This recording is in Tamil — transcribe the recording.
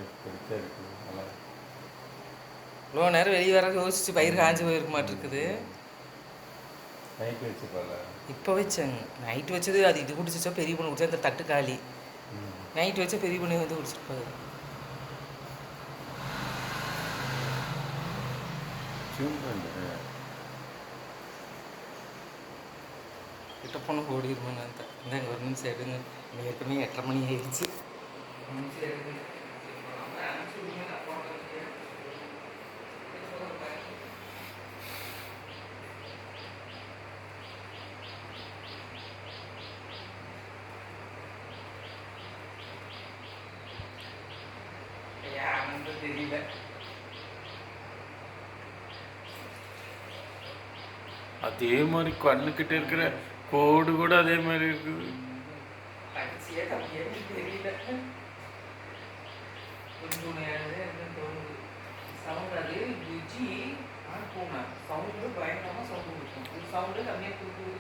எப்படித்தான் இருக்குது நல்லா இவ்வளோ நேரம் வெளியே வர யோசிச்சு பயிர் காஞ்சி போயிருக்க மாட்டிருக்குது. நைட் வச்சுப்பால இப்போ வச்சேங்க. நைட்டு வச்சது அது இது குடிச்சிச்சோ பெரிய பொண்ணு குடிச்சா அந்த தட்டு காலி. நைட்டு வச்சா பெரிய பொண்ணு வந்து குடிச்சிருப்பாரு. கிட்ட பொண்ணு ஓடிடுவோன்னு இந்தாங்க ஒரு நிமிஷம் எடுங்க. ஏற்கனவே 8:30 மணி ஆயிடுச்சு. தெரியல. அதே மாதிரி கண்ணுக்கிட்ட இருக்கிற கோடு கூட அதே மாதிரி இருக்குது. தெரியல. கொஞ்சம் தோணுது. சவுண்ட் அது விஜி பூனை சவுண்டு பயங்கரமாக சவுண்டு கொடுக்கும். சவுண்டு கம்மியாக கொடுக்குது.